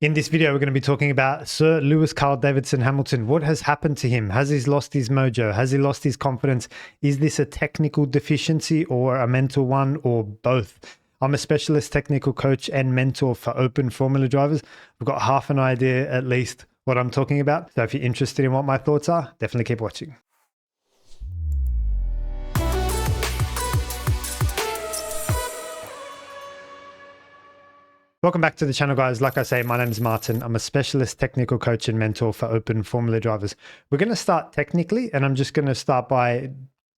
In this video, we're going to be talking about Sir Lewis Carl Davidson Hamilton. What has happened to him? Has he lost his mojo? Has he lost his confidence? Is this a technical deficiency or a mental one, or both? I'm a specialist technical coach and mentor for open formula drivers. I've got half an idea at least what I'm talking about. So if you're interested in what my thoughts are, definitely keep watching. Welcome back to the channel, guys. Like I say, my name is Martin. I'm a specialist technical coach and mentor for open formula drivers. We're going to start technically, and I'm just going to start by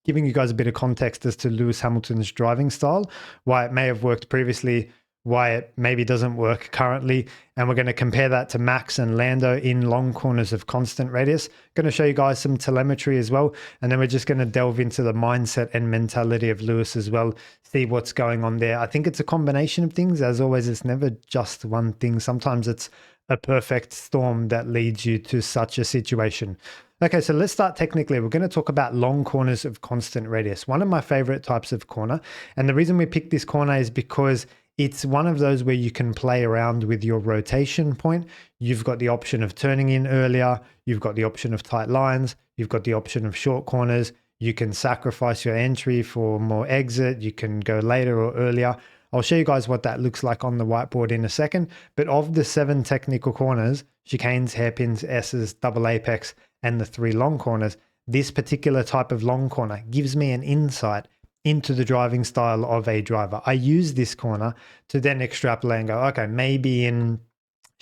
giving you guys a bit of context as to Lewis Hamilton's driving style, why it may have worked previously, why it maybe doesn't work currently, and we're going to compare that to Max and Lando in long corners of constant radius. Going to show you guys some telemetry as well, and then we're just going to delve into the mindset and mentality of Lewis as well, see what's going on there. I think it's a combination of things. As always, it's never just one thing. Sometimes it's a perfect storm that leads you to such a situation. Okay, so let's start technically. We're going to talk about long corners of constant radius, one of my favorite types of corner. And the reason we picked this corner is because it's one of those where you can play around with your rotation point. You've got the option of turning in earlier. You've got the option of tight lines. You've got the option of short corners. You can sacrifice your entry for more exit. You can go later or earlier. I'll show you guys what that looks like on the whiteboard in a second. But of the 7 technical corners, chicanes, hairpins, S's, double apex, and the 3 long corners, this particular type of long corner gives me an insight into the driving style of a driver. I use this corner to then extrapolate and go, okay, maybe in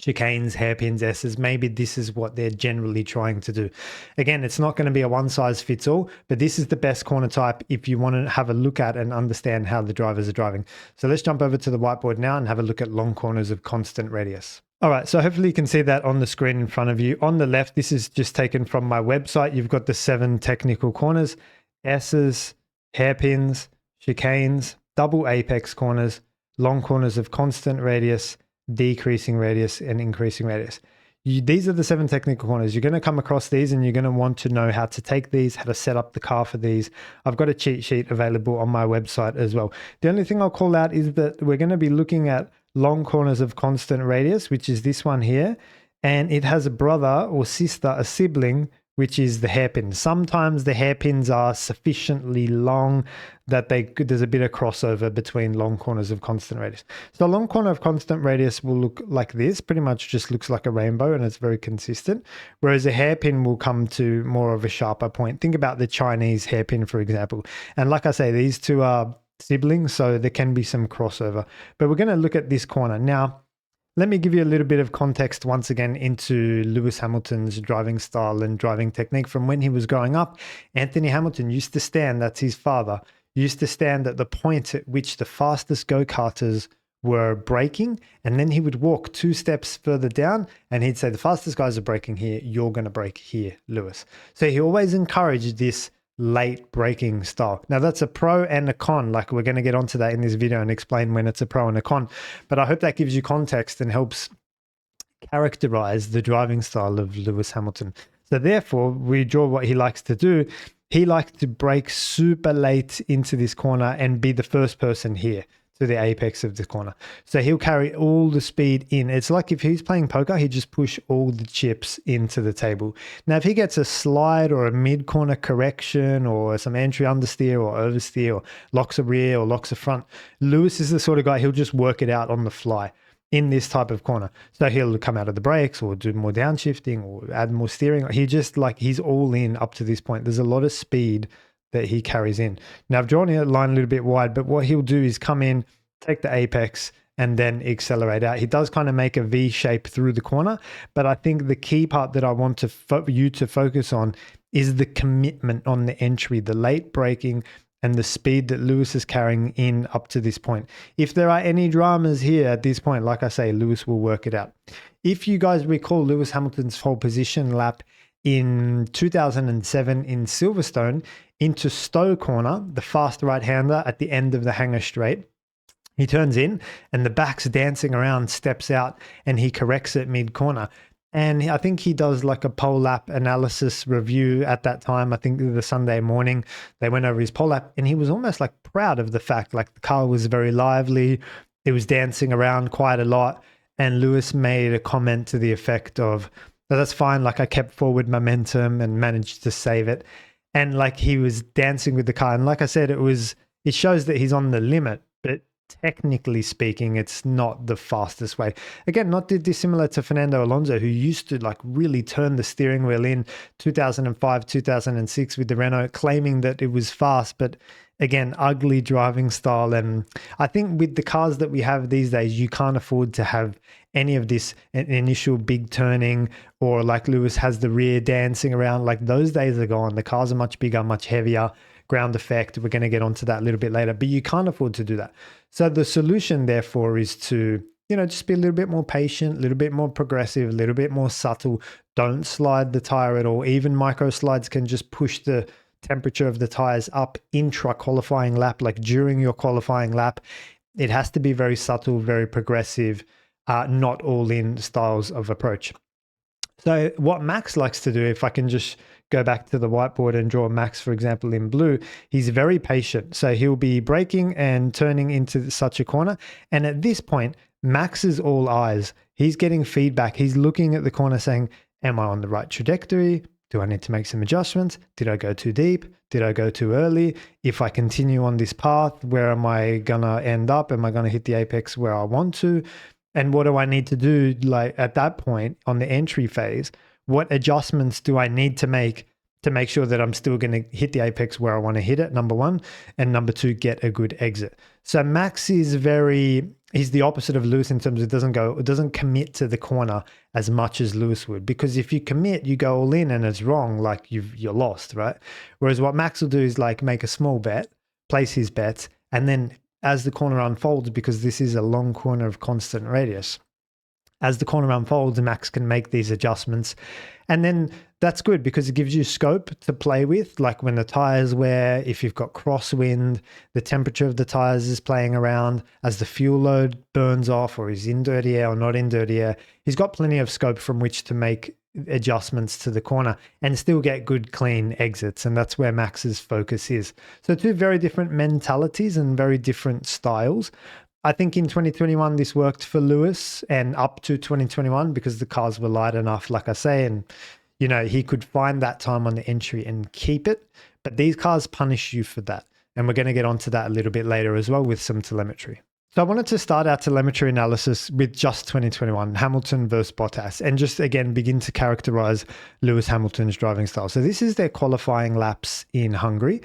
chicanes, hairpins, S's, maybe this is what they're generally trying to do. Again, it's not going to be a one size fits all, but this is the best corner type if you want to have a look at and understand how the drivers are driving. So let's jump over to the whiteboard now and have a look at long corners of constant radius. All right, so hopefully you can see that on the screen in front of you. On the left, this is just taken from my website. You've got the 7 technical corners: S's, hairpins, chicanes, double apex corners, long corners of constant radius, decreasing radius, and increasing radius. These are the 7 technical corners. You're going to come across these and you're going to want to know how to take these, how to set up the car for these. I've got a cheat sheet available on my website as well. The only thing I'll call out is that we're going to be looking at long corners of constant radius, which is this one here, and it has a brother or sister, a sibling, which is the hairpin. Sometimes the hairpins are sufficiently long that there's a bit of crossover between long corners of constant radius. So a long corner of constant radius will look like this, pretty much just looks like a rainbow and it's very consistent, whereas a hairpin will come to more of a sharper point. Think about the Chinese hairpin, for example. And like I say, these two are siblings, so there can be some crossover. But we're going to look at this corner. Now, let me give you a little bit of context once again into Lewis Hamilton's driving style and driving technique from when he was growing up. Anthony Hamilton used to stand, that's his father, used to stand at the point at which the fastest go-karters were braking, and then he would walk 2 steps further down and he'd say, the fastest guys are braking here, you're going to brake here, Lewis. So he always encouraged this late braking style. Now that's a pro and a con. Like, we're going to get onto that in this video and explain when it's a pro and a con, but I hope that gives you context and helps characterize the driving style of Lewis Hamilton. So therefore we draw what he likes to do. He likes to brake super late into this corner and be the first person here to the apex of the corner. So he'll carry all the speed in. It's like if he's playing poker, he'd just push all the chips into the table. Now, if he gets a slide or a mid-corner correction or some entry understeer or oversteer or locks a rear or locks a front, Lewis is the sort of guy, he'll just work it out on the fly in this type of corner. So he'll come out of the brakes or do more downshifting or add more steering. He's all in up to this point. There's a lot of speed that he carries in. Now, I've drawn a line a little bit wide, but what he'll do is come in, take the apex, and then accelerate out. He does kind of make a V shape through the corner, but I think the key part that I want you to focus on is the commitment on the entry, the late braking, and the speed that Lewis is carrying in up to this point. If there are any dramas here at this point, like I say, Lewis will work it out. If you guys recall Lewis Hamilton's pole position lap in 2007 in Silverstone into Stowe corner, the fast right-hander at the end of the hangar straight, he turns in and the back's dancing around, steps out, and he corrects it mid-corner. And I think he does like a pole lap analysis review at that time. I think the Sunday morning, they went over his pole lap and he was almost like proud of the fact, like the car was very lively. It was dancing around quite a lot. and Lewis made a comment to the effect of, that's fine, like I kept forward momentum and managed to save it. And like he was dancing with the car. And like I said, it shows that he's on the limit, but technically speaking, it's not the fastest way. Again, not dissimilar to Fernando Alonso, who used to like really turn the steering wheel in 2005, 2006 with the Renault, claiming that it was fast, but again, ugly driving style. And I think with the cars that we have these days, you can't afford to have any of this initial big turning, or like Lewis has the rear dancing around. Like those days are gone. The cars are much bigger, much heavier, ground effect. We're going to get onto that a little bit later, but you can't afford to do that. So the solution therefore is to, just be a little bit more patient, a little bit more progressive, a little bit more subtle. Don't slide the tire at all. Even micro slides can just push the temperature of the tires up intra qualifying lap, like during your qualifying lap. It has to be very subtle, very progressive, not all in styles of approach. So what Max likes to do, if I can just go back to the whiteboard and draw Max, for example, in blue, he's very patient. So he'll be braking and turning into such a corner. And at this point, Max is all eyes. He's getting feedback. He's looking at the corner saying, am I on the right trajectory? Do I need to make some adjustments? Did I go too deep? Did I go too early? If I continue on this path, where am I going to end up? Am I going to hit the apex where I want to? And what do I need to do, like at that point on the entry phase? What adjustments do I need to make sure that I'm still going to hit the apex where I want to hit it, number one, and number two, get a good exit. So Max is he's the opposite of Lewis in terms of it doesn't commit to the corner as much as Lewis would, because if you commit, you go all in and it's wrong, like you're lost, right? Whereas what Max will do is like make a small bet, place his bets, and then as the corner unfolds, because this is a long corner of constant radius, as the corner unfolds, Max can make these adjustments. And then that's good because it gives you scope to play with, like when the tires wear, if you've got crosswind, the temperature of the tires is playing around, as the fuel load burns off or is in dirty air or not in dirty air. He's got plenty of scope from which to make adjustments to the corner and still get good, clean exits. And that's where Max's focus is. So two very different mentalities and very different styles. I think in 2021, this worked for Lewis and up to 2021 because the cars were light enough, like I say, and he could find that time on the entry and keep it. But these cars punish you for that. And we're going to get onto that a little bit later as well with some telemetry. So I wanted to start our telemetry analysis with just 2021, Hamilton versus Bottas, and just again begin to characterize Lewis Hamilton's driving style. So this is their qualifying laps in Hungary,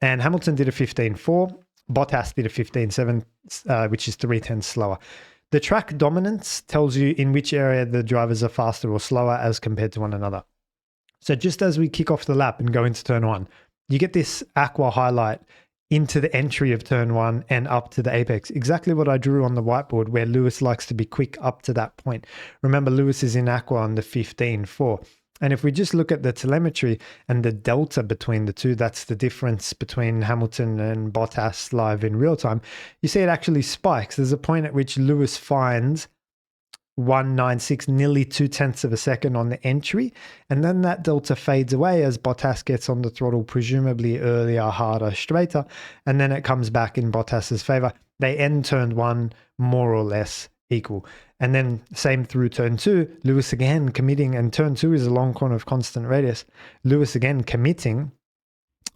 and Hamilton did a 15.4, Bottas did a 15.7, which is 3/10 slower. The track dominance tells you in which area the drivers are faster or slower as compared to one another. So just as we kick off the lap and go into turn one, you get this aqua highlight into the entry of turn one and up to the apex. Exactly what I drew on the whiteboard where Lewis likes to be quick up to that point. Remember, Lewis is in aqua on the 15.4. And if we just look at the telemetry and the delta between the two, that's the difference between Hamilton and Bottas live in real time. You see it actually spikes. There's a point at which Lewis finds 196, nearly 0.2 of a second on the entry. And then that delta fades away as Bottas gets on the throttle, presumably earlier, harder, straighter. And then it comes back in Bottas's favor. They end turn one more or less equal. And then same through turn two, Lewis again committing, and turn two is a long corner of constant radius. Lewis again committing.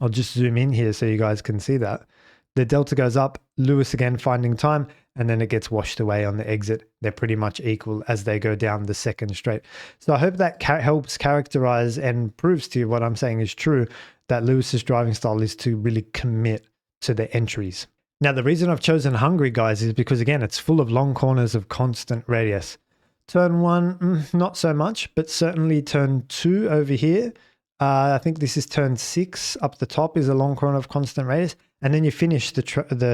I'll just zoom in here so you guys can see that. The delta goes up, Lewis again finding time, and then it gets washed away on the exit. They're pretty much equal as they go down the second straight. So I hope that helps characterize and proves to you what I'm saying is true, that Lewis's driving style is to really commit to the entries. Now, the reason I've chosen Hungary, guys, is because, again, it's full of long corners of constant radius. Turn one, not so much, but certainly turn two over here. I think this is turn 6 up the top is a long corner of constant radius. And then you finish the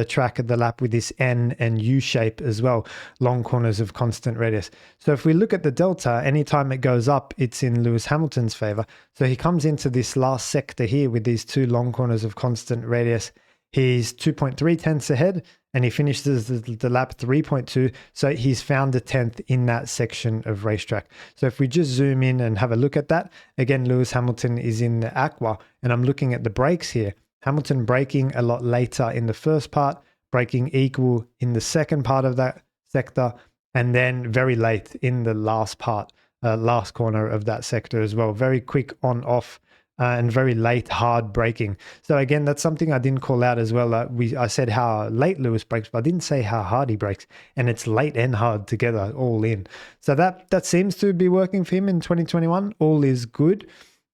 track of the lap with this N and U shape as well, long corners of constant radius. So if we look at the delta, anytime it goes up, it's in Lewis Hamilton's favor. So he comes into this last sector here with these two long corners of constant radius. He's 2.3 tenths ahead and he finishes the lap 3.2. So he's found a tenth in that section of racetrack. So if we just zoom in and have a look at that, again, Lewis Hamilton is in the aqua and I'm looking at the brakes here. Hamilton braking a lot later in the first part, braking equal in the second part of that sector, and then very late in the last part, last corner of that sector as well. Very quick on off. And very late hard braking. So again, that's something I didn't call out as well. I said how late Lewis brakes, but I didn't say how hard he brakes, and it's late and hard together, all in. So that seems to be working for him in 2021. All is good.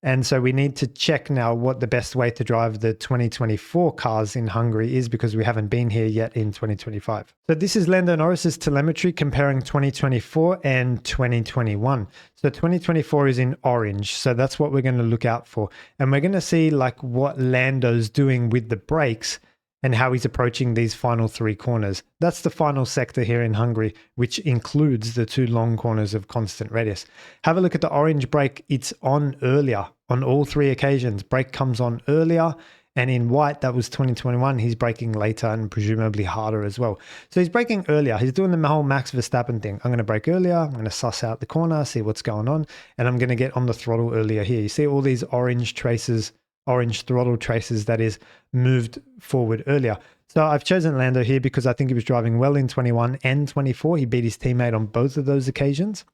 And so we need to check now what the best way to drive the 2024 cars in Hungary is, because we haven't been here yet in 2025. So this is Lando Norris's telemetry comparing 2024 and 2021. So 2024 is in orange. So that's what we're going to look out for. And we're going to see like what Lando's doing with the brakes and how he's approaching these final 3 corners. That's the final sector here in Hungary, which includes the 2 long corners of constant radius. Have a look at the orange brake. It's on earlier on all 3 occasions. Brake comes on earlier, and in white, that was 2021. He's braking later and presumably harder as well. So he's braking earlier. He's doing the whole Max Verstappen thing. I'm going to brake earlier. I'm going to suss out the corner, see what's going on, and I'm going to get on the throttle earlier here. You see all these orange traces, orange throttle traces, that is moved forward earlier. So I've chosen Lando here because I think he was driving well in 21 and 24. He beat his teammate on both of those occasions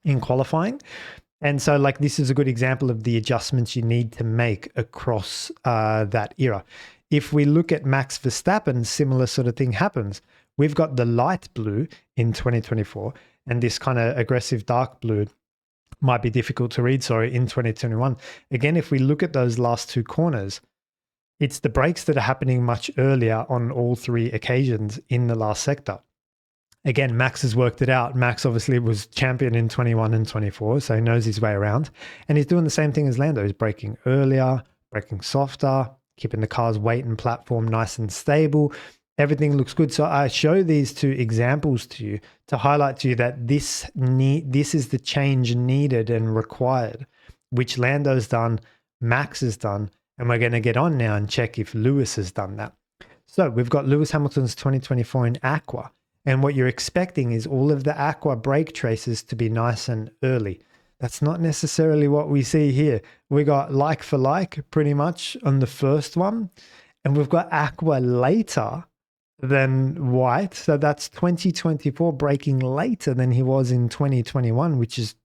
in qualifying. And so like this is a good example of the adjustments you need to make across that era. If we look at Max Verstappen, similar sort of thing happens. We've got the light blue in 2024 and this kind of aggressive dark blue might be difficult to read, in 2021. Again, if we look at those last 2 corners, it's the brakes that are happening much earlier on all 3 occasions in the last sector. Again, Max has worked it out. Max obviously was champion in 21 and 24, so he knows his way around. And he's doing the same thing as Lando. He's braking earlier, braking softer, keeping the car's weight and platform nice and stable. Everything looks good. So I show these 2 examples to you to highlight to you that this is the change needed and required, which Lando's done, Max has done, and we're going to get on now and check if Lewis has done that. So we've got Lewis Hamilton's 2024 in aqua, and what you're expecting is all of the aqua brake traces to be nice and early. That's not necessarily what we see here. We got like for like pretty much on the first one, and we've got aqua later than white. So that's 2024 braking later than he was in 2021, which is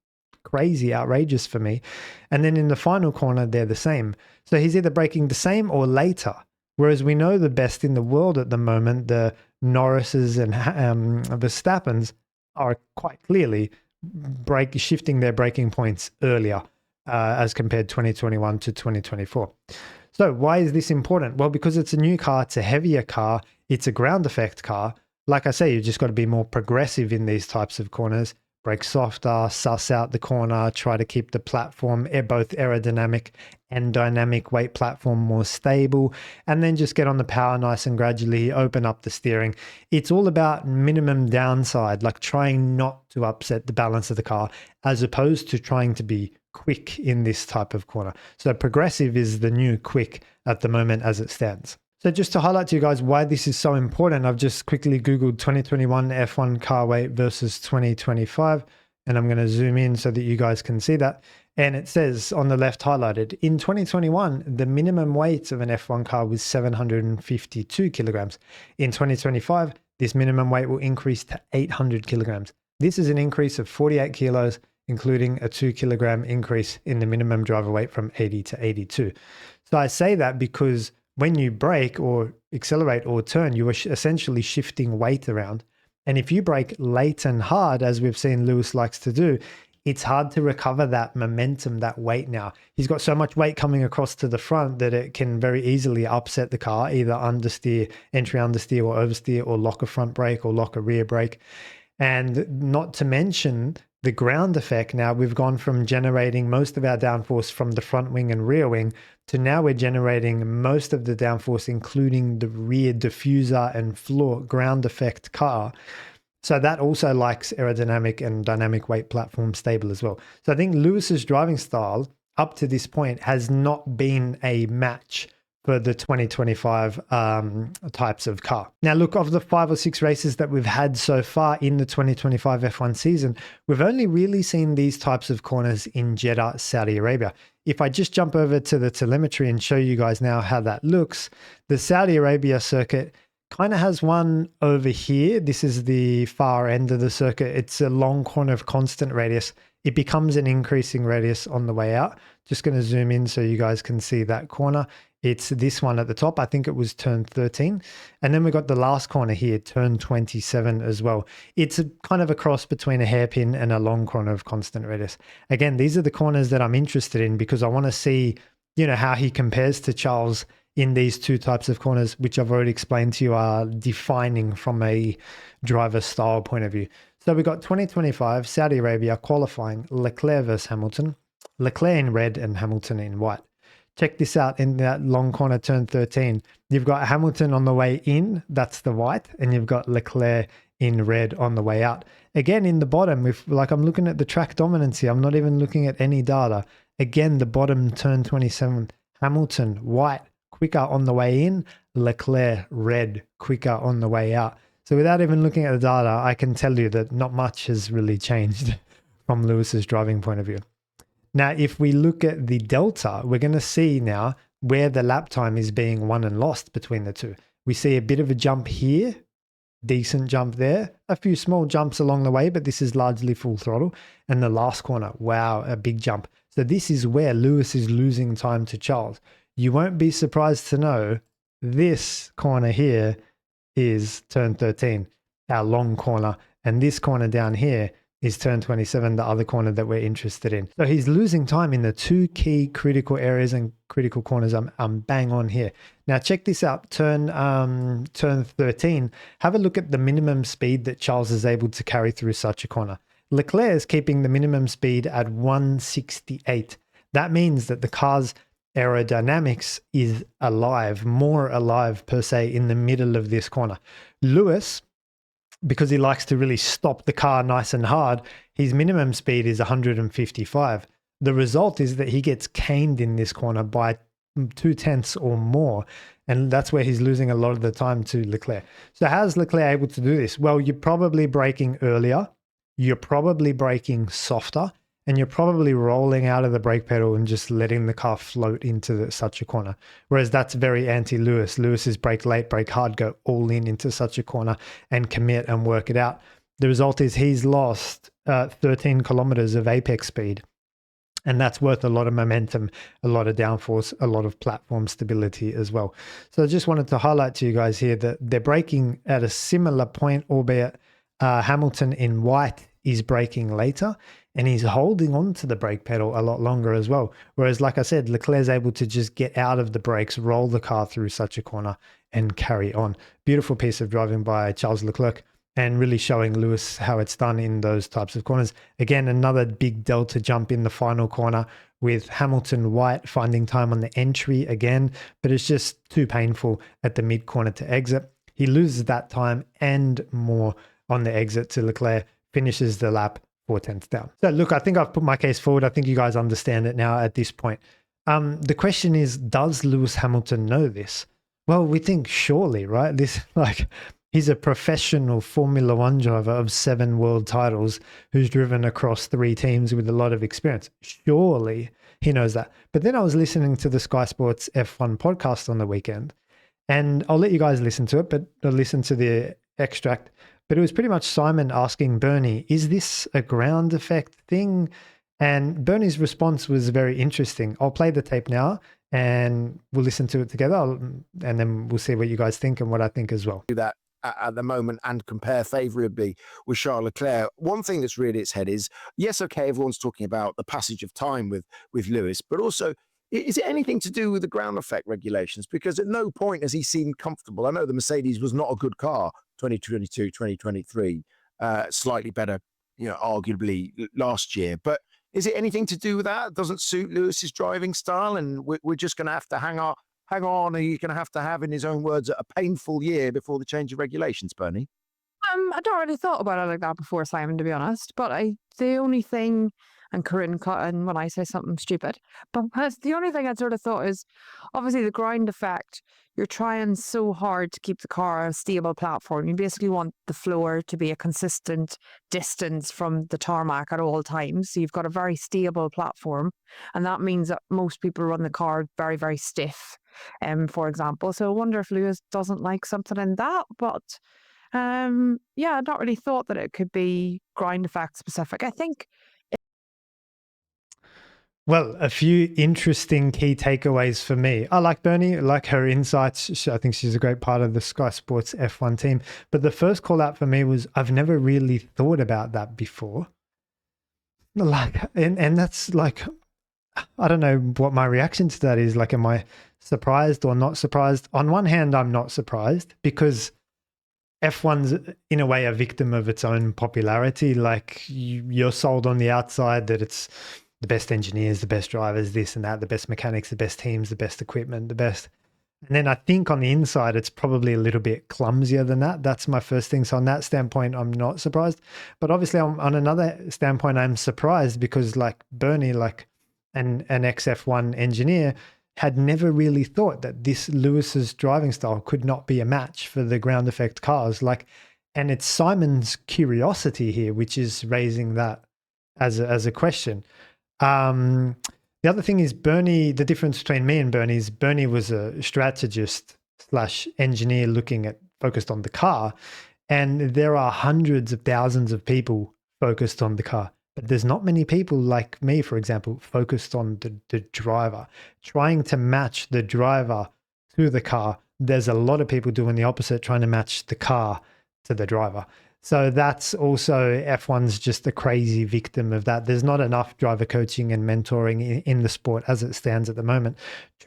crazy, outrageous for me. And then in the final corner, they're the same. So he's either braking the same or later. Whereas we know the best in the world at the moment, the Norrises and Verstappens, are quite clearly shifting their braking points earlier as compared 2021 to 2024. So why is this important? Well, because it's a new car, it's a heavier car, it's a ground effect car. Like I say, you've just got to be more progressive in these types of corners. Brake softer, suss out the corner, try to keep the platform, both aerodynamic and dynamic weight platform, more stable, and then just get on the power nice and gradually, open up the steering. It's all about minimum downside, like trying not to upset the balance of the car, as opposed to trying to be quick in this type of corner. So progressive is the new quick at the moment as it stands. So just to highlight to you guys why this is so important, I've just quickly Googled 2021 F1 car weight versus 2025, and I'm going to zoom in so that you guys can see that. And it says on the left highlighted, in 2021, the minimum weight of an F1 car was 752 kilograms. In 2025, this minimum weight will increase to 800 kilograms. This is an increase of 48 kilos, including a 2 kilogram increase in the minimum driver weight from 80 to 82. So I say that because when you brake or accelerate or turn, you are essentially shifting weight around. And if you brake late and hard, as we've seen Lewis likes to do, it's hard to recover that momentum, that weight now. He's got so much weight coming across to the front that it can very easily upset the car, either understeer, entry understeer or oversteer, or lock a front brake or lock a rear brake. And not to mention the ground effect. Now we've gone from generating most of our downforce from the front wing and rear wing to now we're generating most of the downforce, including the rear diffuser and floor ground effect car. So that also likes aerodynamic and dynamic weight platform stable as well. So I think Lewis's driving style up to this point has not been a match for the 2025 types of car. Now, look, of the 5 or 6 races that we've had so far in the 2025 F1 season, we've only really seen these types of corners in Jeddah, Saudi Arabia. If I just jump over to the telemetry and show you guys now how that looks, the Saudi Arabia circuit kind of has one over here. This is the far end of the circuit. It's a long corner of constant radius. It becomes an increasing radius on the way out. Just going to zoom in so you guys can see that corner. It's this one at the top. I think it was turn 13. And then we got the last corner here, turn 27 as well. It's kind of a cross between a hairpin and a long corner of constant radius. Again, these are the corners that I'm interested in because I want to see, how he compares to Charles in these two types of corners, which I've already explained to you are defining from a driver style point of view. So we got 2025 Saudi Arabia qualifying, Leclerc versus Hamilton, Leclerc in red and Hamilton in white. Check this out in that long corner turn 13. You've got Hamilton on the way in, that's the white, and you've got Leclerc in red on the way out. Again, in the bottom, I'm looking at the track dominance here, I'm not even looking at any data. Again, the bottom turn 27, Hamilton white, quicker on the way in, Leclerc red, quicker on the way out. So without even looking at the data, I can tell you that not much has really changed from Lewis's driving point of view. Now, if we look at the delta, we're going to see now where the lap time is being won and lost between the two. We see a bit of a jump here, decent jump there, a few small jumps along the way, but this is largely full throttle. And the last corner, wow, a big jump. So this is where Lewis is losing time to Charles. You won't be surprised to know this corner here is turn 13, our long corner. And this corner down here is turn 27, the other corner that we're interested in. So he's losing time in the two key critical areas and critical corners. I'm bang on here. Now check this out, turn 13. Have a look at the minimum speed that Charles is able to carry through such a corner. Leclerc is keeping the minimum speed at 168. That means that the car's aerodynamics is alive, more alive per se in the middle of this corner. Lewis, because he likes to really stop the car nice and hard, his minimum speed is 155. The result is that he gets caned in this corner by 0.2 or more. And that's where he's losing a lot of the time to Leclerc. So how's Leclerc able to do this? Well, you're probably braking earlier. You're probably braking softer. And you're probably rolling out of the brake pedal and just letting the car float into such a corner. Whereas that's very anti-Lewis. Lewis is brake late, brake hard, go all in into such a corner and commit and work it out. The result is he's lost 13 kilometers of apex speed. And that's worth a lot of momentum, a lot of downforce, a lot of platform stability as well. So I just wanted to highlight to you guys here that they're braking at a similar point, albeit Hamilton in white is braking later. And he's holding on to the brake pedal a lot longer as well. Whereas, like I said, Leclerc's able to just get out of the brakes, roll the car through such a corner and carry on. Beautiful piece of driving by Charles Leclerc and really showing Lewis how it's done in those types of corners. Again, another big delta jump in the final corner with Hamilton white finding time on the entry again, but it's just too painful at the mid corner to exit. He loses that time and more on the exit to Leclerc, finishes the lap 0.4 down. So look, I think I've put my case forward. I think you guys understand it now at this point. The question is, does Lewis Hamilton know this? Well, we think surely, right? He's a professional Formula One driver of 7 world titles who's driven across 3 teams with a lot of experience. Surely he knows that. But then I was listening to the Sky Sports F1 podcast on the weekend, and I'll let you guys listen to it, but I'll listen to the extract. But it was pretty much Simon asking Bernie, is this a ground effect thing? And Bernie's response was very interesting. I'll play the tape now and we'll listen to it together. And then we'll see what you guys think and what I think as well. Do that at the moment and compare favourably with Charles Leclerc. One thing that's reared its head is, yes, okay, everyone's talking about the passage of time with Lewis, but also, is it anything to do with the ground effect regulations? Because at no point has he seemed comfortable. I know the Mercedes was not a good car, 2022, 2023, slightly better, arguably last year. But is it anything to do with that? It doesn't suit Lewis's driving style, and we're just going to have to hang on. And you're going to have, in his own words, a painful year before the change of regulations, Bernie. I don't really thought about it like that before, Simon, to be honest. But the only thing and Corinne cut in when I say something stupid. But the only thing I sort of thought is, obviously, the ground effect. You're trying so hard to keep the car a stable platform. You basically want the floor to be a consistent distance from the tarmac at all times. So you've got a very stable platform. And that means that most people run the car very, very stiff, for example. So I wonder if Lewis doesn't like something in that. But yeah, I'd not really thought that it could be ground effect specific. I think. Well, a few interesting key takeaways for me. I like Bernie, I like her insights. I think she's a great part of the Sky Sports F1 team. But the first call out for me was I've never really thought about that before. And that's like, I don't know what my reaction to that is. Like, am I surprised or not surprised? On one hand, I'm not surprised because F1's in a way a victim of its own popularity. Like, you're sold on the outside that it's the best engineers, the best drivers, this and that, the best mechanics, the best teams, the best equipment, the best. And then I think on the inside, it's probably a little bit clumsier than that. That's my first thing. So on that standpoint, I'm not surprised. But obviously on another standpoint, I'm surprised because like Bernie, like an ex-F1 engineer, had never really thought that this Lewis's driving style could not be a match for the ground effect cars. Like, and it's Simon's curiosity here, which is raising that as a question. The other thing is Bernie, the difference between me and Bernie is Bernie was a strategist / engineer focused on the car. And there are hundreds of thousands of people focused on the car. But there's not many people like me, for example, focused on the driver, trying to match the driver to the car. There's a lot of people doing the opposite, trying to match the car to the driver. So that's also F1's just a crazy victim of that. There's not enough driver coaching and mentoring in the sport as it stands at the moment,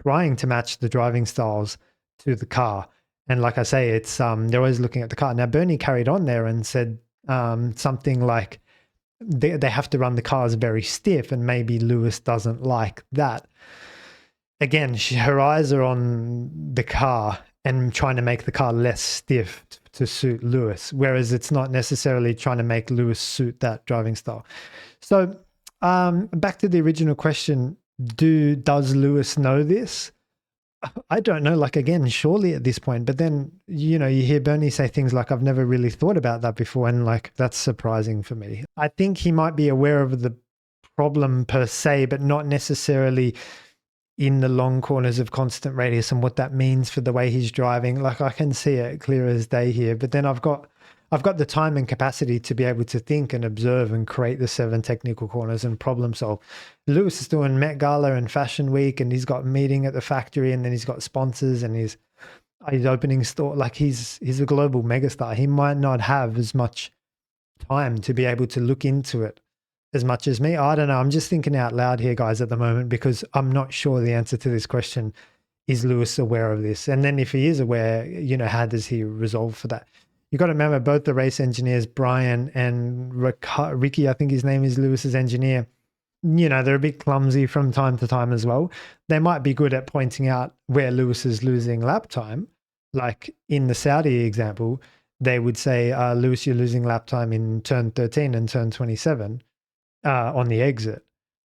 trying to match the driving styles to the car. And like I say, it's they're always looking at the car. Now, Bernie carried on there and said something like they have to run the cars very stiff, and maybe Lewis doesn't like that. Again, her eyes are on the car and trying to make the car less stiff to suit Lewis, whereas it's not necessarily trying to make Lewis suit that driving style. So back to the original question, does Lewis know this? I don't know, like, again, surely at this point, but then, you know, you hear Bernie say things like, I've never really thought about that before. And like, that's surprising for me. I think he might be aware of the problem per se, but not necessarily in the long corners of constant radius and what that means for the way he's driving. Like, I can see it clear as day here, but then I've got the time and capacity to be able to think and observe and create the 7 technical corners and problem solve. Lewis is doing Met Gala and Fashion Week, and he's got a meeting at the factory, and then he's got sponsors, and he's opening store. Like, he's a global megastar. He might not have as much time to be able to look into it as much as me. I don't know. I'm just thinking out loud here, guys, at the moment, because I'm not sure the answer to this question. Is Lewis aware of this? And then if he is aware, you know, how does he resolve for that? You got to remember, both the race engineers, Brian and Ricky, I think his name is, Lewis's engineer, you know, they're a bit clumsy from time to time as well. They might be good at pointing out where Lewis is losing lap time. Like in the Saudi example, they would say, Lewis, you're losing lap time in turn 13 and turn 27 on the exit,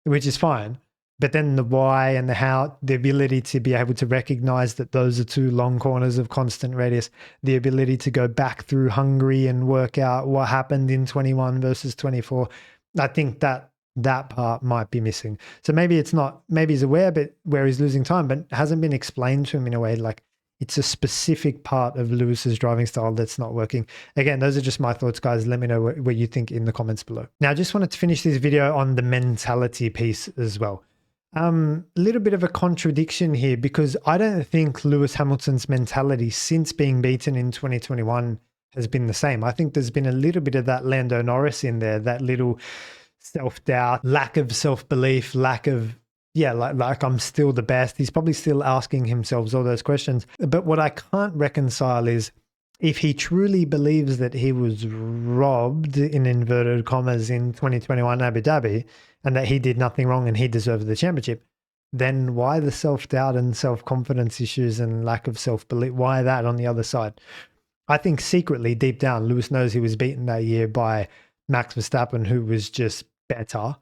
which is fine. But then the why and the how, the ability to be able to recognize that those are 2 long corners of constant radius, the ability to go back through Hungary and work out what happened in 21 versus 24. I think that part might be missing. So maybe it's not, maybe he's aware, but where he's losing time, but hasn't been explained to him in a way like it's a specific part of Lewis's driving style that's not working. Again, those are just my thoughts, guys. Let me know what you think in the comments below. Now, I just wanted to finish this video on the mentality piece as well. Little bit of a contradiction here, because I don't think Lewis Hamilton's mentality since being beaten in 2021 has been the same. I think there's been a little bit of that Lando Norris in there, that little self-doubt, lack of self-belief, lack of, yeah, like I'm still the best. He's probably still asking himself all those questions. But what I can't reconcile is if he truly believes that he was robbed, in inverted commas, in 2021 Abu Dhabi, and that he did nothing wrong and he deserved the championship, then why the self-doubt and self-confidence issues and lack of self-belief? Why that on the other side? I think secretly, deep down, Lewis knows he was beaten that year by Max Verstappen, who was just better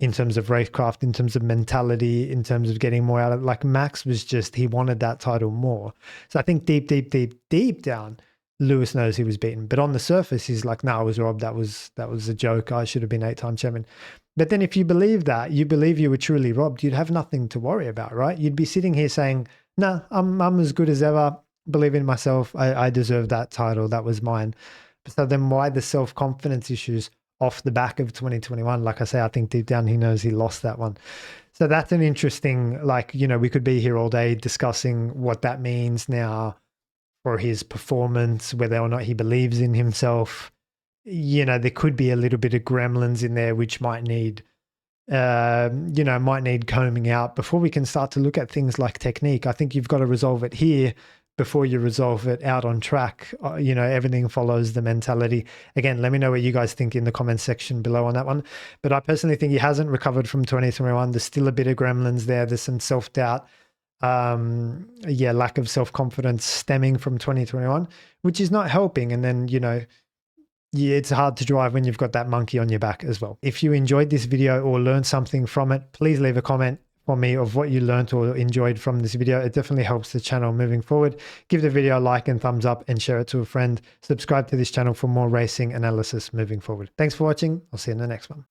in terms of racecraft, in terms of mentality, in terms of getting more out of it. Like Max was just, he wanted that title more. So I think deep down, Lewis knows he was beaten. But on the surface, he's like, no, I was robbed. That was a joke. I should have been 8-time champion. But then if you believe that, you believe you were truly robbed, you'd have nothing to worry about, right? You'd be sitting here saying, no, I'm as good as ever. Believe in myself. I deserve that title. That was mine. So then why the self-confidence issues off the back of 2021? Like I say, I think deep down he knows he lost that one. So that's an interesting, like, you know, we could be here all day discussing what that means now for his performance, whether or not he believes in himself. You know, there could be a little bit of gremlins in there which might need, might need combing out before we can start to look at things like technique. I think you've got to resolve it here before you resolve it out on track. Everything follows the mentality. Again, let me know what you guys think in the comments section below on that one. But I personally think he hasn't recovered from 2021. There's still a bit of gremlins there. There's some self-doubt. Lack of self-confidence stemming from 2021, which is not helping. And then, it's hard to drive when you've got that monkey on your back as well. If you enjoyed this video or learned something from it, please leave a comment for me of what you learned or enjoyed from this video. It definitely helps the channel moving forward. Give the video a like and thumbs up and share it to a friend. Subscribe to this channel for more racing analysis moving forward. Thanks for watching. I'll see you in the next one.